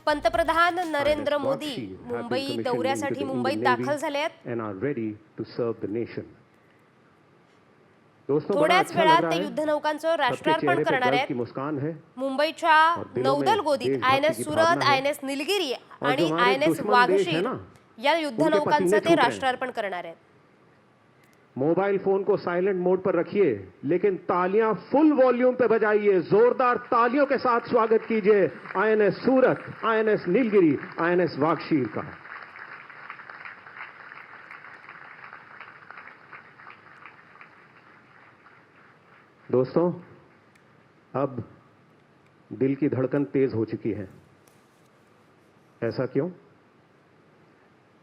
पंतप्रधान नरेंद्र मोदी मुंबई दौऱ्यासाठी मुंबईत दाखल झाले आहेत। थोड्याच वेळात ते युद्धनौकांचं राष्ट्रार्पण करणार आहेत। मुंबईच्या नौदल गोदीत INS सुरत, INS नीलगिरी आणि INS वाघशीर या युद्धनौकांचं ते राष्ट्रार्पण करणार आहेत। मोबाइल फोन को साइलेंट मोड पर रखिए, लेकिन तालियां फुल वॉल्यूम पे बजाइए। जोरदार तालियों के साथ स्वागत कीजिए INS सूरत, INS नीलगिरी, INS वाघशीर का। दोस्तों, अब दिल की धड़कन तेज हो चुकी है। ऐसा क्यों?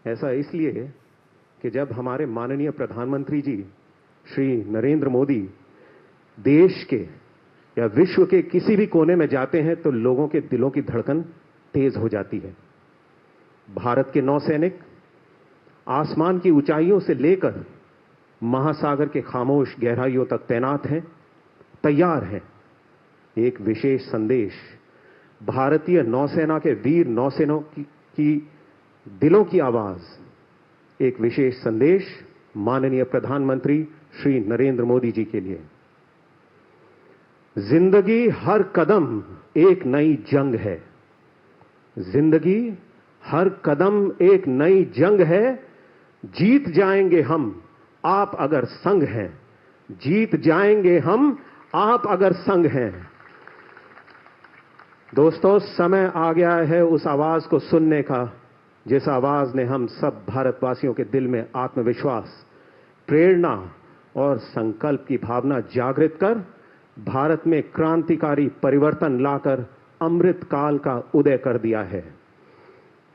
ऐसा इसलिए कि जब हमारे माननीय प्रधानमंत्री जी श्री नरेंद्र मोदी देश के या विश्व के किसी भी कोने में जाते हैं तो लोगों के दिलों की धड़कन तेज हो जाती है। भारत के नौसैनिक आसमान की ऊंचाइयों से लेकर महासागर के खामोश गहराइयों तक तैनात हैं, तैयार हैं। एक विशेष संदेश भारतीय नौसेना के वीर नौसेनों की दिलों की आवाज, एक विशेष संदेश माननीय प्रधानमंत्री श्री नरेंद्र मोदी जी के लिए। जिंदगी हर कदम एक नई जंग है। जिंदगी हर कदम एक नई जंग है। जीत जाएंगे हम, आप अगर संग हैं। जीत जाएंगे हम, आप अगर संग हैं। दोस्तों, समय आ गया है उस आवाज को सुनने का जिस आवाज ने हम सब भारतवासियों के दिल में आत्मविश्वास, प्रेरणा और संकल्प की भावना जागृत कर भारत में क्रांतिकारी परिवर्तन लाकर अमृत काल का उदय कर दिया है।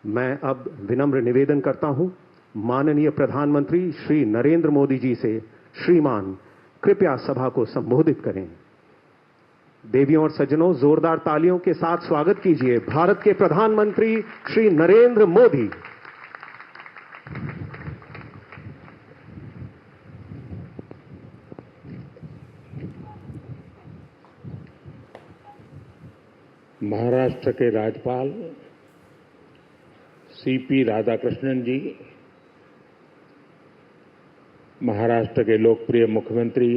मैं अब विनम्र निवेदन करता हूं माननीय प्रधानमंत्री श्री नरेंद्र मोदी जी से, श्रीमान कृपया सभा को संबोधित करें। देवियों और सज्जनों, जोरदार तालियों के साथ स्वागत कीजिए भारत के प्रधानमंत्री श्री नरेंद्र मोदी। महाराष्ट्र के राज्यपाल CP राधाकृष्णन जी, महाराष्ट्र के लोकप्रिय मुख्यमंत्री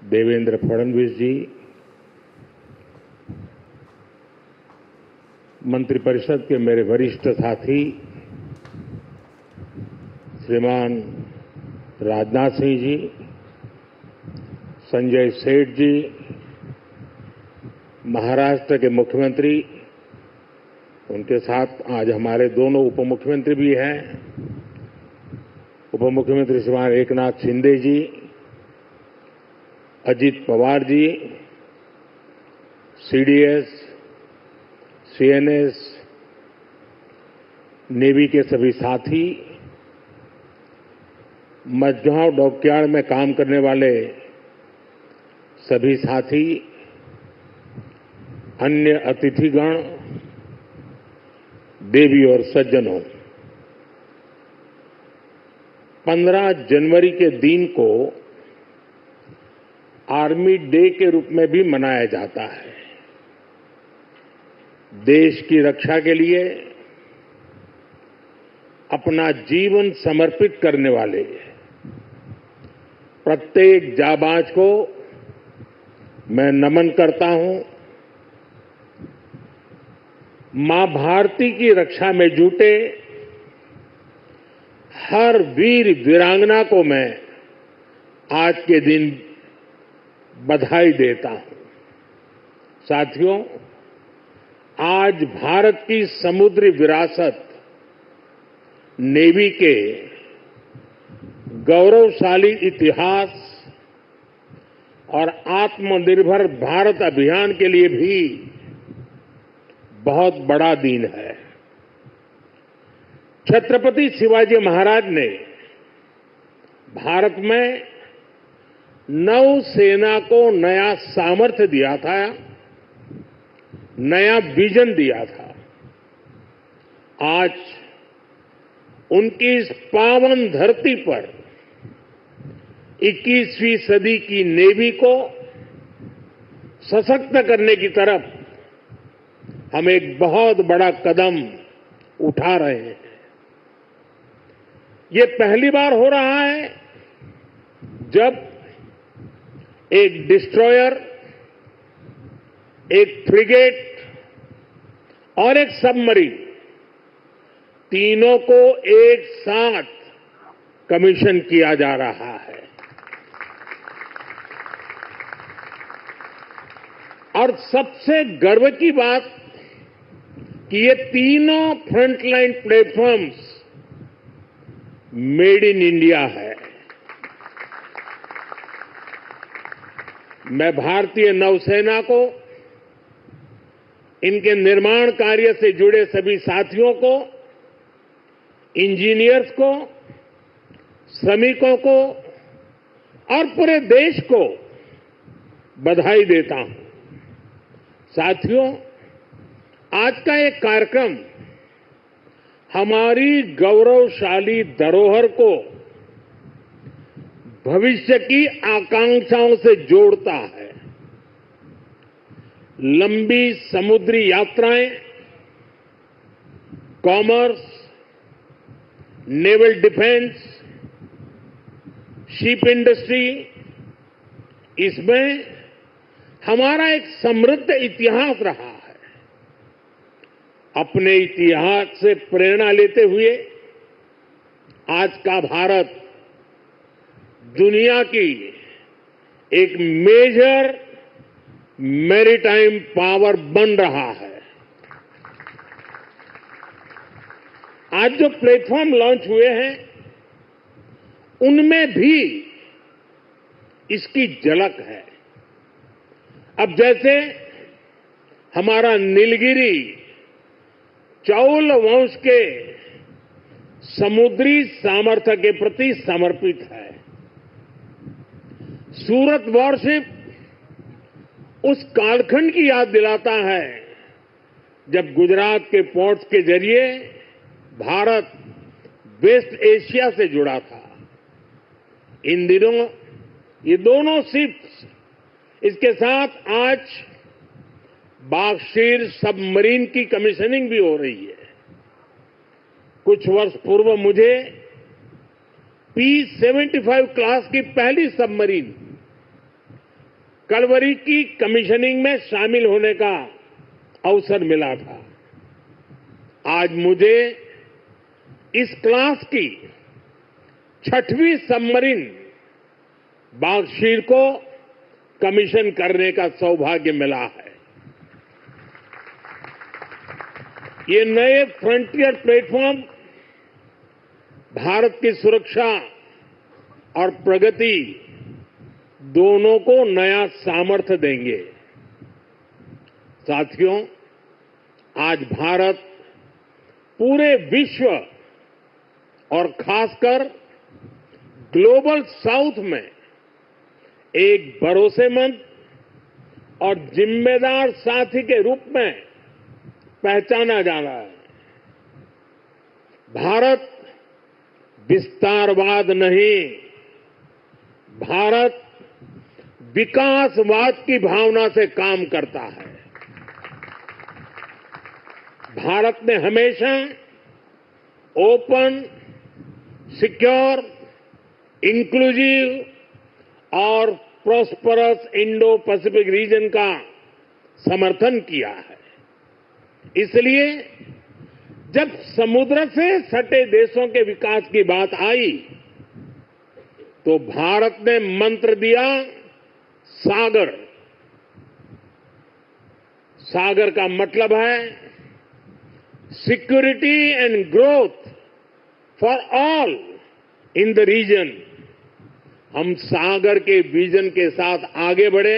देवेंद्र फडणवीस जी, मंत्रिपरिषद के मेरे वरिष्ठ साथी श्रीमान राजनाथ सिंह जी, संजय सेठ जी, महाराष्ट्र के मुख्यमंत्री, उनके साथ आज हमारे दोनों उप मुख्यमंत्री भी हैं, उप मुख्यमंत्री श्रीमान एकनाथ शिंदे जी, Ajit Pawar ji, CDS, CNS, navy के सभी साथी, मझगांव डॉकयार्ड में काम करने वाले सभी साथी, अन्य अतिथिगण, देवी और सज्जनों, 15 जनवरी के दिन को आर्मी डे के रूप में भी मनाया जाता है। देश की रक्षा के लिए अपना जीवन समर्पित करने वाले प्रत्येक जाबाज को मैं नमन करता हूं। मां भारती की रक्षा में जुटे हर वीर वीरांगना को मैं आज के दिन बधाई देता हूं। साथियों, आज भारत की समुद्री विरासत, नेवी के गौरवशाली इतिहास और आत्मनिर्भर भारत अभियान के लिए भी बहुत बड़ा दिन है। छत्रपति शिवाजी महाराज ने भारत में नौसेना को नया सामर्थ्य दिया था, नया विजन दिया था। आज उनकी इस पावन धरती पर 21वीं सदी की नेवी को सशक्त करने की तरफ हम एक बहुत बड़ा कदम उठा रहे हैं। ये पहली बार हो रहा है जब एक डिस्ट्रॉयर, एक फ्रिगेट और एक सबमरीन, तीनों को एक साथ कमीशन किया जा रहा है। और सबसे गर्व की बात कि ये तीनों frontline platforms made in India है। मैं भारतीय नौसेना को, इनके निर्माण कार्य से जुड़े सभी साथियों को, इंजीनियर्स को, श्रमिकों को और पूरे देश को बधाई देता हूं। साथियों, आज का ये कार्यक्रम हमारी गौरवशाली धरोहर को भविष्य की आकांक्षाओं से जोड़ता है। लंबी समुद्री यात्राएं, commerce, naval defence, ship industry, इसमें हमारा एक समृद्ध इतिहास रहा है। अपने इतिहास से प्रेरणा लेते हुए आज का भारत दुनिया की एक मेजर मैरीटाइम पावर बन रहा है। आज जो प्लेटफॉर्म लॉन्च हुए हैं, उनमें भी इसकी झलक है। अब जैसे हमारा नीलगिरी चौल वंश के समुद्री सामर्थ्य के प्रति समर्पित है। सूरत वॉरशिप उस कालखंड की याद दिलाता है जब गुजरात के पोर्ट्स के जरिए भारत वेस्ट एशिया से जुड़ा था। इन दिनों ये दोनों शिप्स, इसके साथ आज बागशीर सबमरीन की कमीशनिंग भी हो रही है। कुछ वर्ष पूर्व मुझे P-75 क्लास की पहली सबमरीन कलवरी की कमीशनिंग में शामिल होने का अवसर मिला था। आज मुझे इस क्लास की 6वीं सबमरीन बागशीर को कमीशन करने का सौभाग्य मिला है। ये नए फ्रंटियर प्लेटफॉर्म भारत की सुरक्षा और प्रगति दोनों को नया सामर्थ्य देंगे। साथियों, आज भारत पूरे विश्व और खासकर ग्लोबल साउथ में एक भरोसेमंद और जिम्मेदार साथी के रूप में पहचाना जा रहा है। भारत विस्तारवाद नहीं, भारत विकासवाद की भावना से काम करता है। भारत ने हमेशा ओपन, सिक्योर, इंक्लूसिव और प्रॉस्परस इंडो पैसिफिक रीजन का समर्थन किया है। इसलिए जब समुद्र से सटे देशों के विकास की बात आई तो भारत ने मंत्र दिया सागर। सागर का मतलब है security and growth for all in the region. हम सागर के विजन के साथ आगे बढ़े।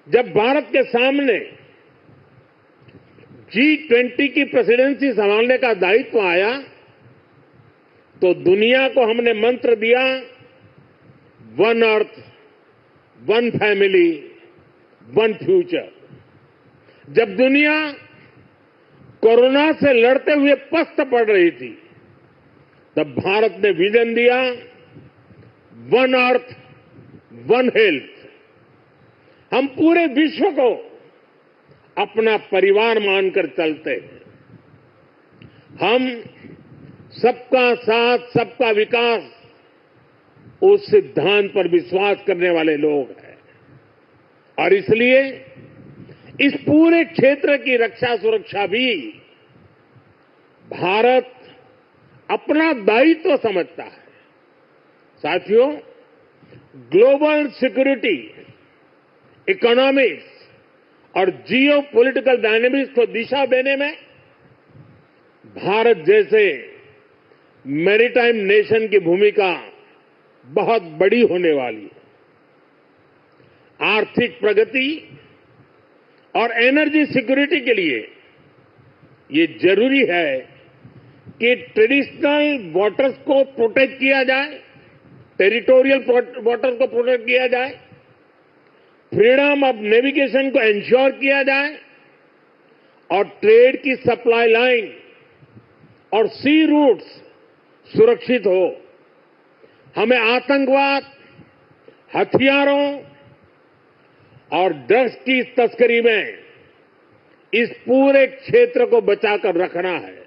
जब भारत के सामने G20 की प्रेसिडेंसी संभालने का दायित्व आया तो दुनिया को हमने मंत्र दिया one earth, one family, one future. जब दुनिया कोरोना से लड़ते हुए पस्त पड़ रही थी तब भारत ने विजन दिया वन अर्थ, वन हेल्थ। हम पूरे विश्व को अपना परिवार मानकर चलते हैं। हम सबका साथ सबका विकास उस सिद्धांत पर विश्वास करने वाले लोग हैं और इसलिए इस पूरे क्षेत्र की रक्षा सुरक्षा भी भारत अपना दायित्व समझता है। साथियों, ग्लोबल सिक्योरिटी, इकोनॉमिक्स और जियो पॉलिटिकल डायनेमिक्स को दिशा देने में भारत जैसे मैरीटाइम नेशन की भूमिका बहुत बड़ी होने वाली है। आर्थिक प्रगति और एनर्जी सिक्योरिटी के लिए ये जरूरी है कि ट्रेडिशनल वाटर्स को प्रोटेक्ट किया जाए, टेरिटोरियल वाटर्स को प्रोटेक्ट किया जाए, फ्रीडम ऑफ नेविगेशन को इंश्योर किया जाए और ट्रेड की सप्लाई लाइन और सी रूट्स सुरक्षित हो। हमें आतंकवाद, हथियारों और ड्रग्स की तस्करी में इस पूरे क्षेत्र को बचाकर रखना है।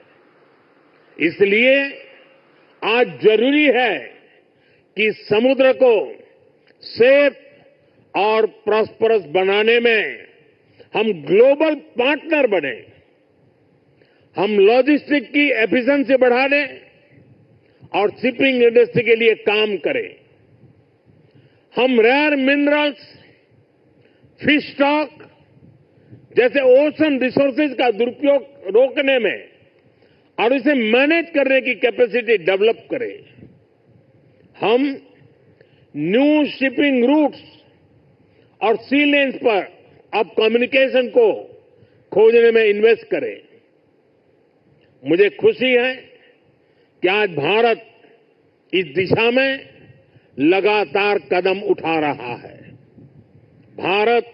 इसलिए आज जरूरी है कि समुद्र को सेफ और प्रॉस्परस बनाने में हम ग्लोबल पार्टनर बने। हम लॉजिस्टिक की एफिशिएंसी बढ़ा दें और शिपिंग इंडस्ट्री के लिए काम करें। हम रेयर मिनरल्स, फिश स्टॉक जैसे ओशन रिसोर्सेज का दुरुपयोग रोकने में और इसे मैनेज करने की कैपेसिटी डेवलप करें। हम न्यू शिपिंग रूट्स और सी लेन्स पर अब कम्युनिकेशन को खोजने में इन्वेस्ट करें। मुझे खुशी है कि आज भारत इस दिशा में लगातार कदम उठा रहा है। भारत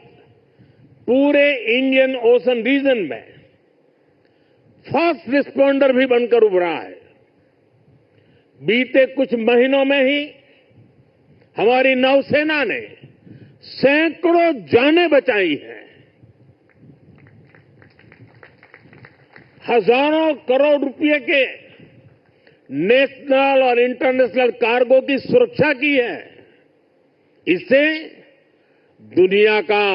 पूरे इंडियन ओशन रीजन में फर्स्ट रिस्पॉन्डर भी बनकर उभरा है। बीते कुछ महीनों में ही हमारी नौसेना ने सैकड़ों जानें बचाई हैं। हजारों करोड़ रुपए के नेशनल और इंटरनेशनल कार्गो की सुरक्षा की है। इससे दुनिया का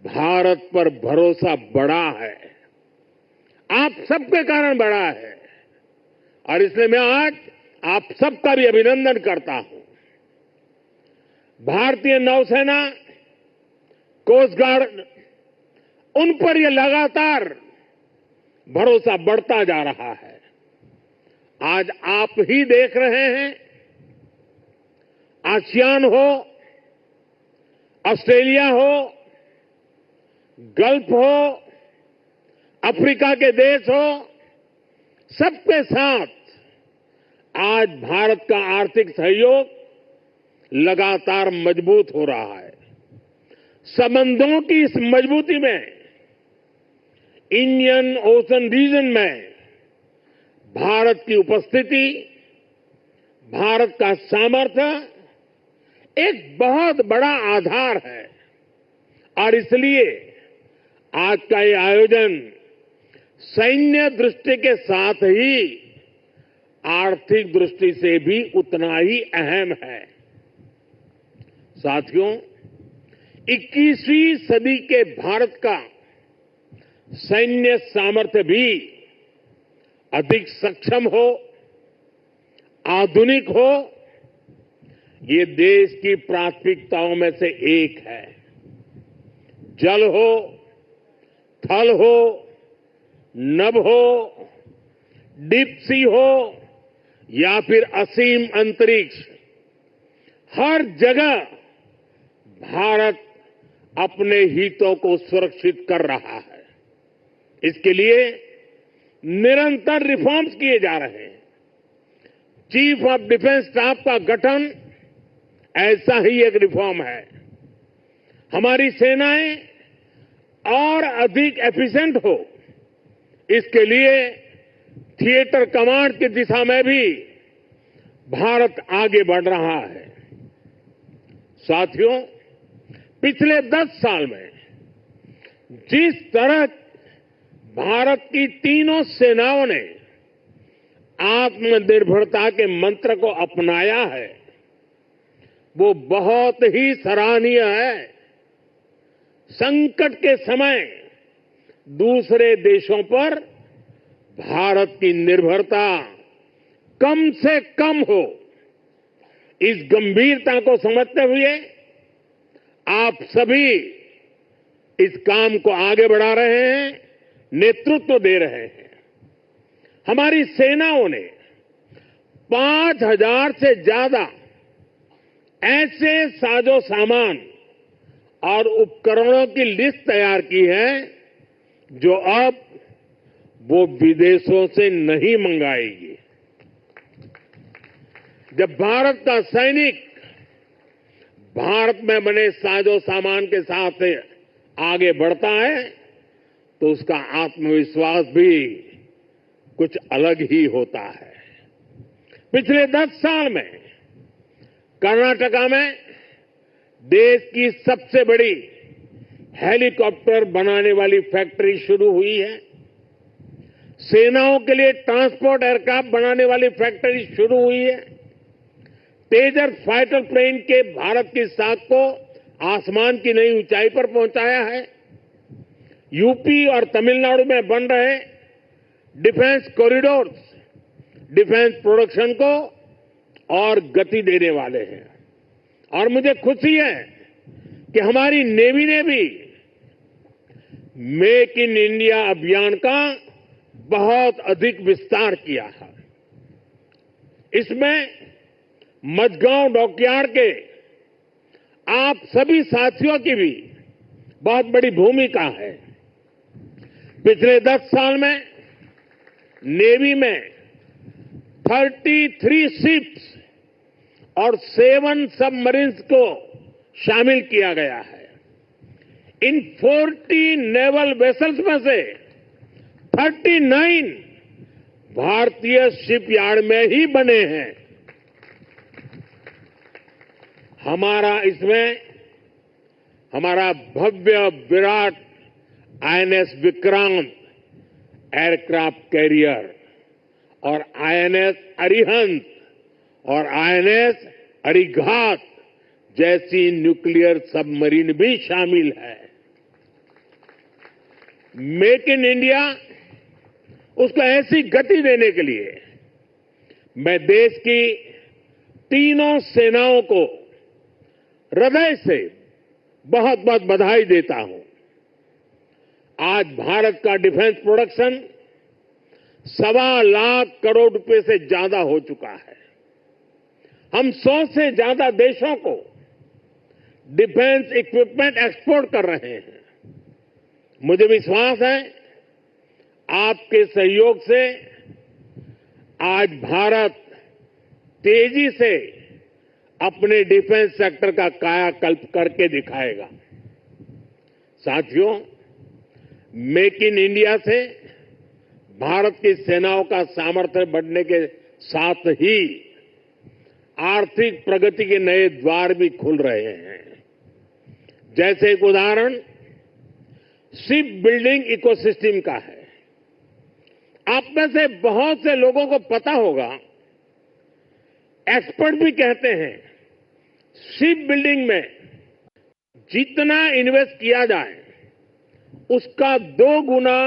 भारत पर भरोसा बढ़ा है, आप सबके कारण बढ़ा है और इसलिए मैं आज आप सबका भी अभिनंदन करता हूं। भारतीय नौसेना, कोस्ट गार्ड, उन पर यह लगातार भरोसा बढ़ता जा रहा है। आज आप ही देख रहे हैं, आसियान हो, ऑस्ट्रेलिया हो, गल्फ हो, अफ्रीका के देश हो, सबके साथ आज भारत का आर्थिक सहयोग लगातार मजबूत हो रहा है। संबंधों की इस मजबूती में इंडियन ओशन रीजन में भारत की उपस्थिति, भारत का सामर्थ्य एक बहुत बड़ा आधार है और इसलिए आज का ये आयोजन सैन्य दृष्टि के साथ ही आर्थिक दृष्टि से भी उतना ही अहम है। साथियों, 21वीं सदी के भारत का सैन्य सामर्थ्य भी अधिक सक्षम हो, आधुनिक हो, ये देश की प्राथमिकताओं में से एक है। जल हो, थल हो, नभ हो, डीप सी हो या फिर असीम अंतरिक्ष, हर जगह भारत अपने हितों को सुरक्षित कर रहा है। इसके लिए निरंतर रिफॉर्म्स किए जा रहे हैं। चीफ ऑफ डिफेंस स्टाफ का गठन ऐसा ही एक रिफॉर्म है। हमारी सेनाएं और अधिक एफिशिएंट हो, इसके लिए थिएटर कमांड की दिशा में भी भारत आगे बढ़ रहा है। साथियों, पिछले 10 साल में जिस तरह भारत की तीनों सेनाओं ने आत्मनिर्भरता के मंत्र को अपनाया है, वो बहुत ही सराहनीय है। संकट के समय दूसरे देशों पर भारत की निर्भरता कम से कम हो, इस गंभीरता को समझते हुए आप सभी इस काम को आगे बढ़ा रहे हैं, नेतृत्व दे रहे हैं। हमारी सेनाओं ने 5,000 से ज्यादा ऐसे साजो सामान और उपकरणों की लिस्ट तैयार की है जो अब वो विदेशों से नहीं मंगाएगी। जब भारत का सैनिक भारत में बने साजो सामान के साथ आगे बढ़ता है तो उसका आत्मविश्वास भी कुछ अलग ही होता है। पिछले 10 साल में कर्नाटका में देश की सबसे बड़ी हेलीकॉप्टर बनाने वाली फैक्ट्री शुरू हुई है। सेनाओं के लिए ट्रांसपोर्ट एयरक्राफ्ट बनाने वाली फैक्ट्री शुरू हुई है। तेजस फाइटर प्लेन के भारत की साख को आसमान की नई ऊंचाई पर पहुंचाया है। यूपी और तमिलनाडु में बन रहे डिफेंस कॉरिडोर्स डिफेंस प्रोडक्शन को और गति देने वाले हैं। और मुझे खुशी है कि हमारी नेवी ने भी मेक इन इंडिया अभियान का बहुत अधिक विस्तार किया है। इसमें मझगांव डॉकयार्ड के आप सभी साथियों की भी बहुत बड़ी भूमिका है। पिछले 10 साल में नेवी में 33 शिप्स और 7 सबमरीन्स को शामिल किया गया है। इन 40 नेवल वेसल्स में से 39 भारतीय शिपयार्ड में ही बने हैं। हमारा भव्य विराट आईएनएस विक्रांत एयरक्राफ्ट कैरियर और आईएनएस अरिहंत और आईएनएस अरिघात जैसी न्यूक्लियर सबमरीन भी शामिल है। मेक इन इंडिया उसको ऐसी गति देने के लिए मैं देश की तीनों सेनाओं को हृदय से बहुत बहुत बधाई देता हूं। आज भारत का डिफेंस प्रोडक्शन 1.25 लाख करोड़ रुपए से ज्यादा हो चुका है। हम 100 से ज्यादा देशों को डिफेंस इक्विपमेंट एक्सपोर्ट कर रहे हैं। मुझे विश्वास है आपके सहयोग से आज भारत तेजी से अपने डिफेंस सेक्टर का कायाकल्प करके दिखाएगा। साथियों, मेक इन इंडिया से भारत की सेनाओं का सामर्थ्य बढ़ने के साथ ही आर्थिक प्रगति के नए द्वार भी खुल रहे हैं। जैसे एक उदाहरण शिप बिल्डिंग इकोसिस्टम का है। आप में से बहुत से लोगों को पता होगा, एक्सपर्ट भी कहते हैं शिप बिल्डिंग में जितना इन्वेस्ट किया जाए उसका 2 गुना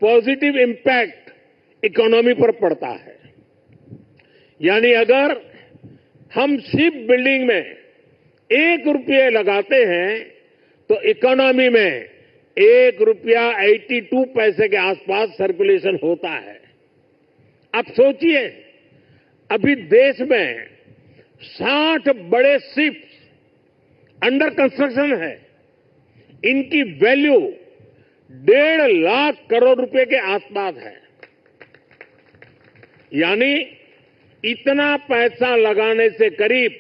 पॉजिटिव इंपैक्ट इकोनॉमी पर पड़ता है। यानी अगर हम शिप बिल्डिंग में 1 रुपये लगाते हैं तो इकोनॉमी में 1 रुपया 82 पैसे के आसपास सर्कुलेशन होता है। अब सोचिए, अभी देश में 60 बड़े शिप्स अंडर कंस्ट्रक्शन है। इनकी वैल्यू 1.5 लाख करोड़ रुपए के आसपास है। यानी इतना पैसा लगाने से करीब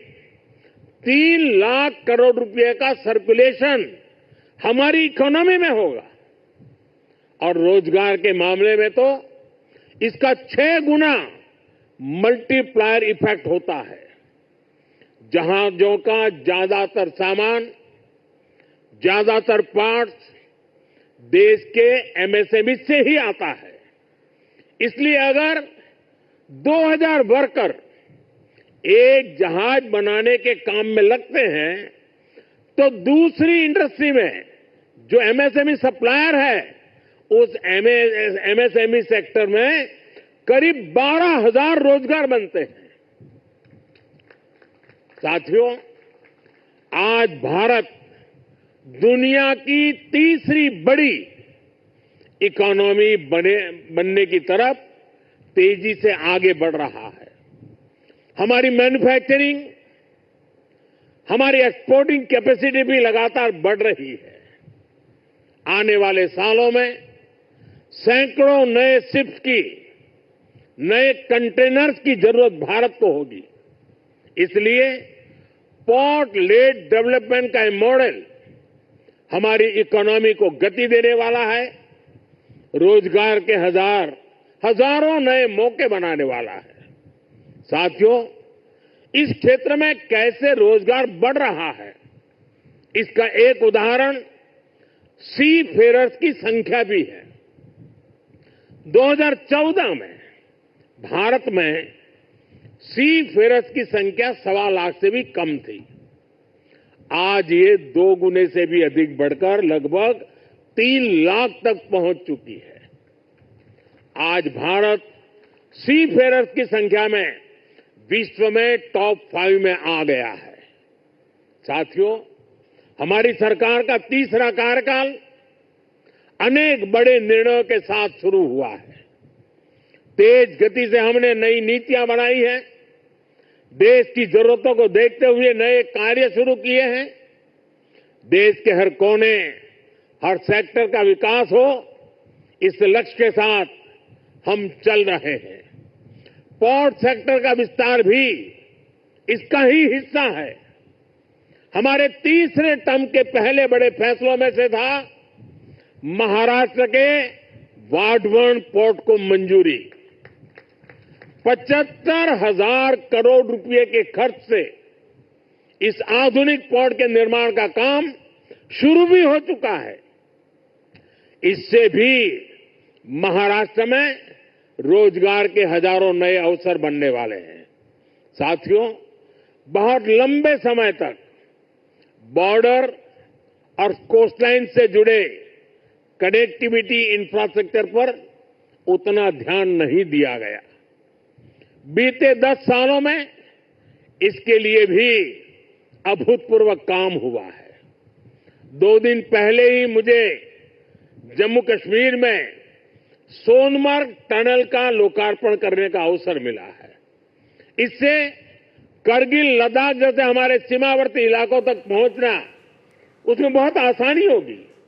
3 लाख करोड़ रुपए का सर्कुलेशन हमारी इकोनॉमी में होगा। और रोजगार के मामले में तो इसका 6 गुना मल्टीप्लायर इफेक्ट होता है। जहाजों का ज्यादातर सामान, ज्यादातर पार्ट्स देश के एमएसएमई से ही आता है। इसलिए अगर 2000 वर्कर एक जहाज बनाने के काम में लगते हैं तो दूसरी इंडस्ट्री में जो एमएसएमई सप्लायर है उस एमएसएमई सेक्टर में करीब 12,000 रोजगार बनते हैं। साथियों, आज भारत दुनिया की तीसरी बड़ी इकोनॉमी बनने की तरफ तेजी से आगे बढ़ रहा है। हमारी मैन्युफैक्चरिंग, हमारी एक्सपोर्टिंग कैपेसिटी भी लगातार बढ़ रही है। आने वाले सालों में सैकड़ों नए शिप्स की, नए कंटेनर्स की जरूरत भारत को होगी। इसलिए पोर्ट लेड डेवलपमेंट का मॉडल हमारी इकोनॉमी को गति देने वाला है, रोजगार के हजारों नए मौके बनाने वाला है। साथियों, इस क्षेत्र में कैसे रोजगार बढ़ रहा है, इसका एक उदाहरण सी फेरर्स की संख्या भी है। 2014 में भारत में सी फेरर्स की संख्या 1.25 लाख से भी कम थी। आज ये 2 गुने से भी अधिक बढ़कर लगभग 3 लाख तक पहुंच चुकी है। आज भारत सी फेरर्स की संख्या में विश्व में टॉप 5 में आ गया है। साथियों, हमारी सरकार का तीसरा कार्यकाल अनेक बड़े निर्णयों के साथ शुरू हुआ है। तेज गति से हमने नई नीतियां बनाई हैं, देश की जरूरतों को देखते हुए नए कार्य शुरू किए हैं। देश के हर कोने, हर सेक्टर का विकास हो, इस लक्ष्य के साथ हम चल रहे हैं। पोर्ट सेक्टर का विस्तार भी इसका ही हिस्सा है। हमारे तीसरे टर्म के पहले बड़े फैसलों में से था महाराष्ट्र के वाढवण पोर्ट को मंजूरी। 75,000 करोड़ रुपए के खर्च से इस आधुनिक पोर्ट के निर्माण का काम शुरू भी हो चुका है। इससे भी महाराष्ट्र में रोजगार के हजारों नए अवसर बनने वाले हैं। साथियों, बहुत लंबे समय तक बॉर्डर और कोस्टलाइन से जुड़े कनेक्टिविटी इंफ्रास्ट्रक्चर पर उतना ध्यान नहीं दिया गया। बीते 10 सालों में इसके लिए भी अभूतपूर्व काम हुआ है। 2 दिन पहले ही मुझे जम्मू कश्मीर में सोनमर्ग टनल का लोकार्पण करने का अवसर मिला है। इससे करगिल, लद्दाख जैसे हमारे सीमावर्ती इलाकों तक पहुंचना, उसमें बहुत आसानी होगी।